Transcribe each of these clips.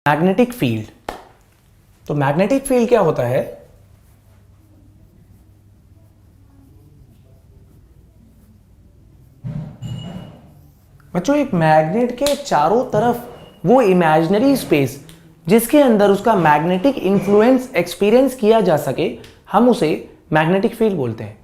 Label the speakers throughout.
Speaker 1: Magnetic field. तो magnetic field क्या होता है? बच्चों, एक मैग्नेट के चारों तरफ वो इमेजिनरी स्पेस जिसके अंदर उसका मैग्नेटिक इंफ्लुएंस एक्सपीरियंस किया जा सके, हम उसे मैग्नेटिक फील्ड बोलते हैं।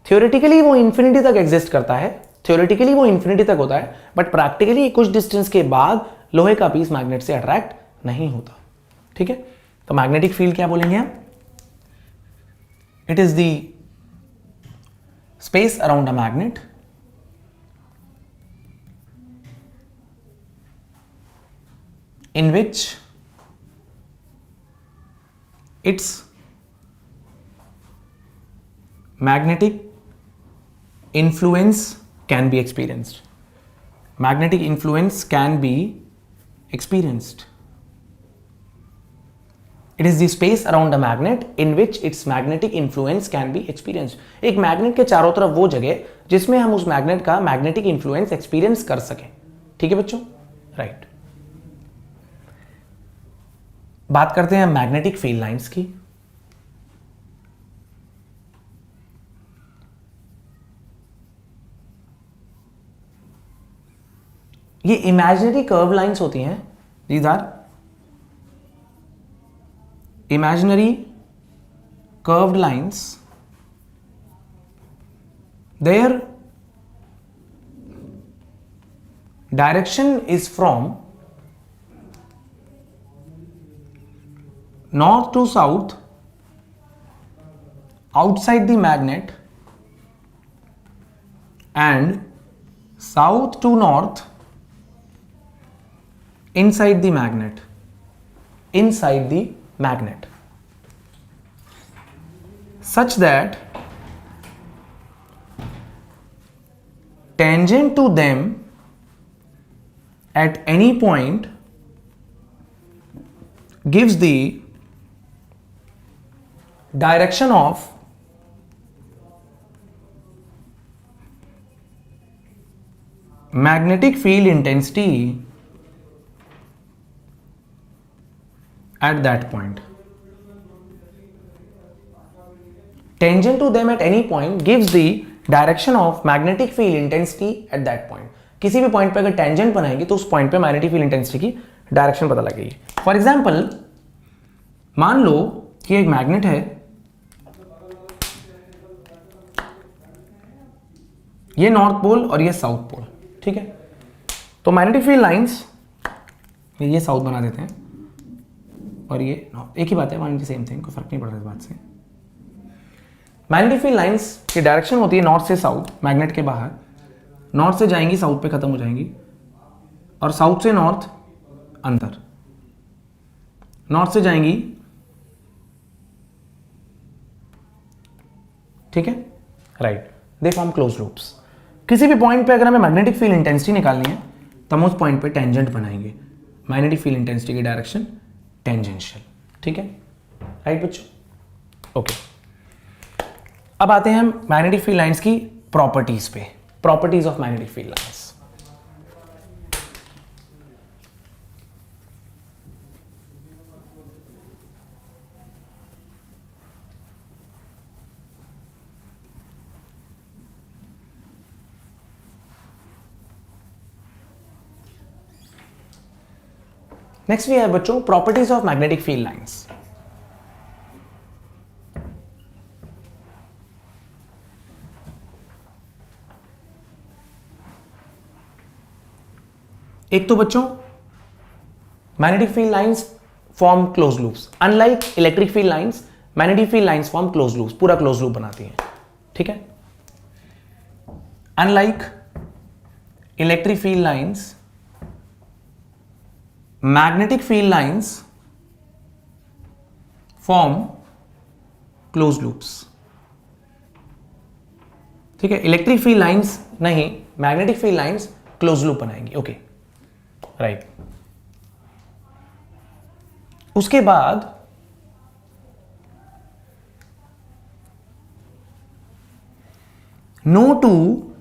Speaker 1: थ्योरेटिकली वो इंफिनिटी तक एग्जिस्ट करता है, थ्योरेटिकली वो इंफिनिटी तक होता है, बट प्रैक्टिकली कुछ डिस्टेंस के बाद लोहे का पीस मैग्नेट से अट्रैक्ट नहीं होता। ठीक है, तो मैग्नेटिक फील्ड क्या बोलेंगे हम? It is the space around a magnet in which its magnetic influence can be experienced. Magnetic influence can be experienced. It is the space around a magnet in which its magnetic influence can be experienced. एक magnet के चारों तरफ वो जगह जिसमें हम उस magnet का मैग्नेटिक इंफ्लुएंस एक्सपीरियंस कर सकें। ठीक है बच्चों, राइट। बात करते हैं मैग्नेटिक फील्ड लाइंस की। ये इमेजिनरी कर्व लाइंस होती हैं, these are imaginary curved lines. Their direction is from north to south outside the magnet and south to north inside the magnet, such that tangent to them at any point gives the direction of magnetic field intensity at that point. Tangent to them at any point gives the direction of magnetic field intensity at that point. किसी भी point पे अगर tangent बनाएंगे तो उस point पे magnetic field intensity की direction पता लगेगी। फॉर एग्जाम्पल, मान लो कि एक मैग्नेट है, ये नॉर्थ पोल और ये साउथ पोल। ठीक है, तो मैग्नेटिक फील्ड लाइंस ये साउथ बना देते हैं और ये नॉर्थ, एक ही बात है, वन की सेम थिंग, कोई फर्क नहीं पड़ता इस बात से। मैग्नेटिक फील्ड लाइंस की डायरेक्शन होती है नॉर्थ से साउथ, मैग्नेट के बाहर। नॉर्थ से जाएंगी साउथ पे खत्म हो जाएंगी, और साउथ से नॉर्थ अंदर, नॉर्थ से जाएंगी। ठीक है, right. They form close loops. किसी भी पॉइंट पे अगर हमें मैग्नेटिक फील्ड इंटेंसिटी निकालनी है तो हम उस पॉइंट पे टेंजेंट बनाएंगे, मैग्नेटिक फील्ड इंटेंसिटी की डायरेक्शन टेंजेंशियल। ठीक है, राइट बच्चों, ओके। अब आते हैं हम मैग्नेटिक फील्ड लाइंस की प्रॉपर्टीज पे, properties of magnetic field lines. Next we है बच्चों properties of magnetic field lines. एक तो बच्चों magnetic field lines form close loops. Unlike electric field lines, magnetic field lines form close loops, पूरा close loop बनाती हैं। ठीक है, unlike electric field lines, magnetic field lines form close loops. ठीक है, इलेक्ट्रिक फील्ड लाइंस नहीं, magnetic field lines close loop बनाएंगी। Okay, right. उसके बाद no two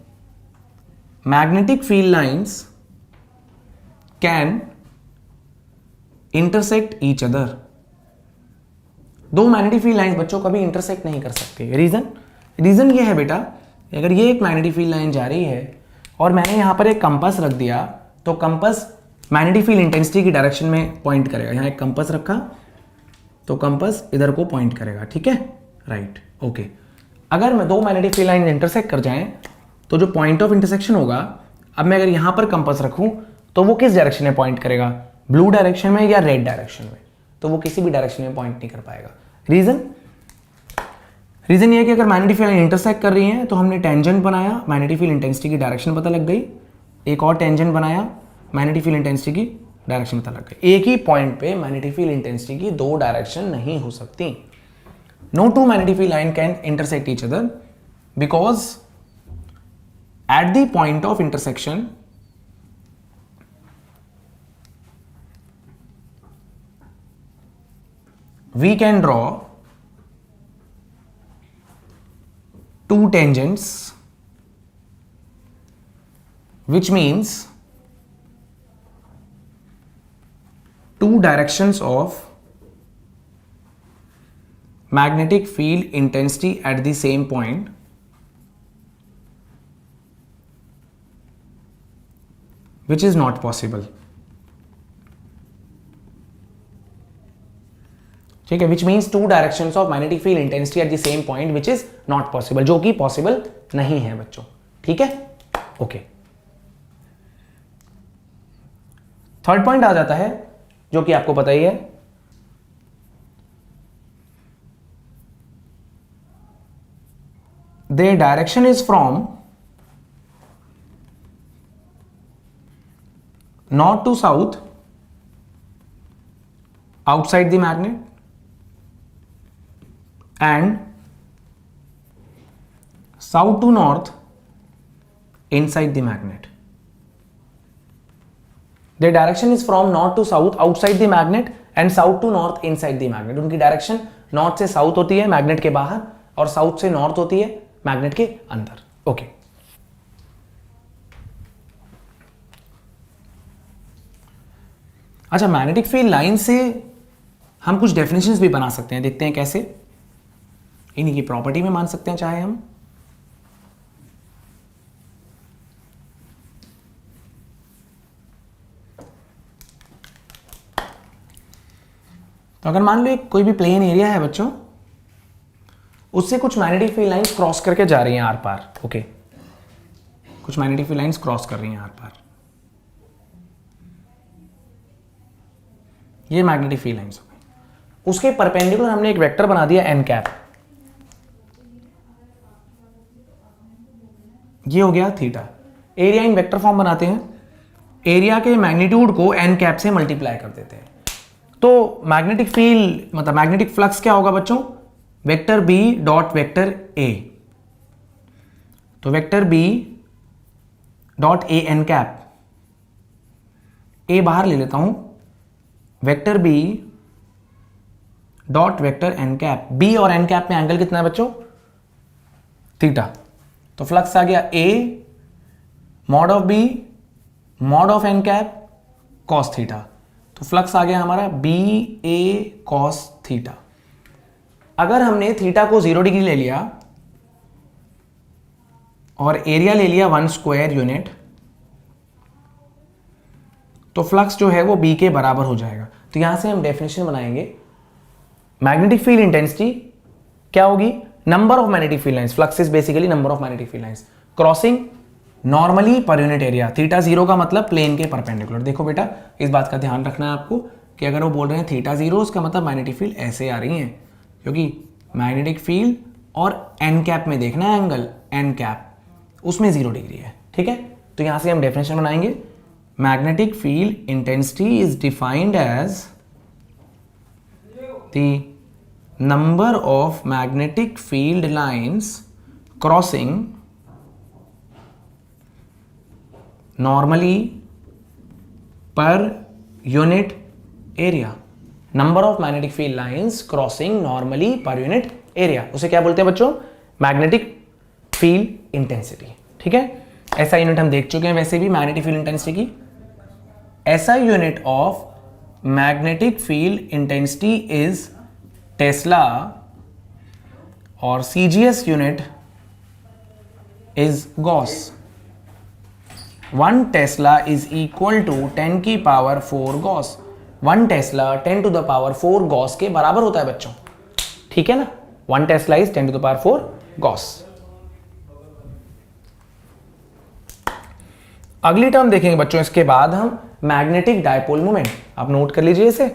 Speaker 1: magnetic field lines can intersect each other. दो मैग्नेटिक फील्ड लाइंस बच्चों कभी intersect नहीं कर सकते। रीजन ये है बेटा, अगर ये एक मैग्नेटिक फील्ड लाइन जा रही है और मैंने यहां पर एक कंपास रख दिया तो कंपास मैग्नेटिक फील्ड इंटेंसिटी की डायरेक्शन में पॉइंट करेगा। यहां एक कंपास रखा तो कंपास इधर को पॉइंट करेगा, ठीक है, राइट, ओके। अगर मैं दो मैग्नेटिक फील्ड लाइन इंटरसेक्ट कर जाएं तो जो पॉइंट ऑफ इंटरसेक्शन होगा, अब मैं अगर यहां पर कंपास रखूं तो वो किस डायरेक्शन में पॉइंट करेगा, ब्लू डायरेक्शन में या रेड डायरेक्शन में, तो वो किसी भी डायरेक्शन में पॉइंट नहीं कर पाएगा। रीजन ये है कि अगर मैग्नेटिक फील्ड लाइन इंटरसेक्ट कर रही है तो हमने टेंजेंट बनाया, मैग्नेटिक फील्ड इंटेंसिटी की डायरेक्शन पता लग गई, एक और टेंजेंट बनाया, मैग्नेटिक फील्ड इंटेंसिटी की डायरेक्शन पता लग गई। एक ही पॉइंट पे मैग्नेटिक फील्ड इंटेंसिटी की दो डायरेक्शन नहीं हो सकती। No two magnetic field line can intersect each other because at the point of intersection we can draw two tangents, which means two directions of magnetic field intensity at the same point, which is not possible. ठीक है, which means two directions of magnetic field intensity at the same point which is not possible, जो कि possible नहीं है बच्चों, ठीक है, okay. Third point आ जाता है जो कि आपको पता ही है, the direction is from north to south outside the magnet and south to north inside the magnet. The direction is from north to south outside the magnet and south to north inside the magnet. उनकी direction north से south होती है magnet के बाहर और south से north होती है मैग्नेट के अंदर, ओके। अच्छा, मैग्नेटिक फील्ड लाइन से हम कुछ डेफिनेशंस भी बना सकते हैं, देखते हैं कैसे। इन्हीं की प्रॉपर्टी में मान सकते हैं चाहे हम। तो अगर मान लो एक कोई भी प्लेन एरिया है बच्चों, उससे कुछ मैग्नेटिक फील्ड लाइंस क्रॉस करके जा रही हैं आर पार, ओके, कुछ मैग्नेटिक फील्ड लाइंस क्रॉस कर रही हैं आर पार, ये मैग्नेटिक फील्ड लाइंस हो गई। उसके परपेंडिकुलर हमने एक वेक्टर बना दिया एन कैप, ये हो गया theta. Area in vector form बनाते हैं, एरिया के मैग्नीट्यूड को एन कैप से मल्टीप्लाई कर देते हैं। तो मैग्नेटिक फील्ड मतलब मैग्नेटिक फ्लक्स क्या होगा बच्चों, vector B dot vector A. तो vector B dot A N cap, A बाहर ले लेता हूं, vector B dot vector N cap. B और एन कैप में एंगल कितना है बच्चों, थीटा। तो फ्लक्स आ गया A mod of B mod of N cap cos theta. तो फ्लक्स आ गया हमारा बी ए कॉस थीटा। अगर हमने थीटा को 0 डिग्री ले लिया और एरिया ले लिया 1 स्क्वायर यूनिट, तो फ्लक्स जो है वो बी के बराबर हो जाएगा। तो यहां से हम डेफिनेशन बनाएंगे, मैग्नेटिक फील्ड इंटेंसिटी क्या होगी, number of magnetic field lines, flux is basically number of magnetic field lines crossing normally per unit area. Theta 0 का मतलब प्लेन के परपेंडिकुलर। देखो बेटा, इस बात का ध्यान रखना है आपको कि अगर वो बोल रहे हैं थीटा 0, उसका मतलब मैग्नेटिक फील्ड ऐसे आ रही है, क्योंकि मैग्नेटिक फील्ड और एन कैप में देखना है एंगल, एन कैप उसमें 0 डिग्री है, ठीक है। तो यहां से हम डेफिनेशन बनाएंगे, magnetic field intensity is defined as the number of magnetic field lines crossing normally per unit area। number of magnetic field lines crossing normally per unit area, उसे क्या बोलते हैं बच्चों, मैग्नेटिक फील्ड इंटेंसिटी, ठीक है। ऐसा unit हम देख चुके हैं वैसे भी मैग्नेटिक फील्ड इंटेंसिटी की। ऐसा unit of magnetic field intensity is tesla और CGS unit is gauss. 1 tesla is equal to 10 की power 4 gauss. 1 tesla 10 to the power 4 gauss के बराबर होता है बच्चों, ठीक है ना। 1 tesla is 10 to the power 4 gauss. अगली टर्म देखेंगे बच्चों इसके बाद हम मैग्नेटिक डायपोल मोमेंट। आप नोट कर लीजिए इसे।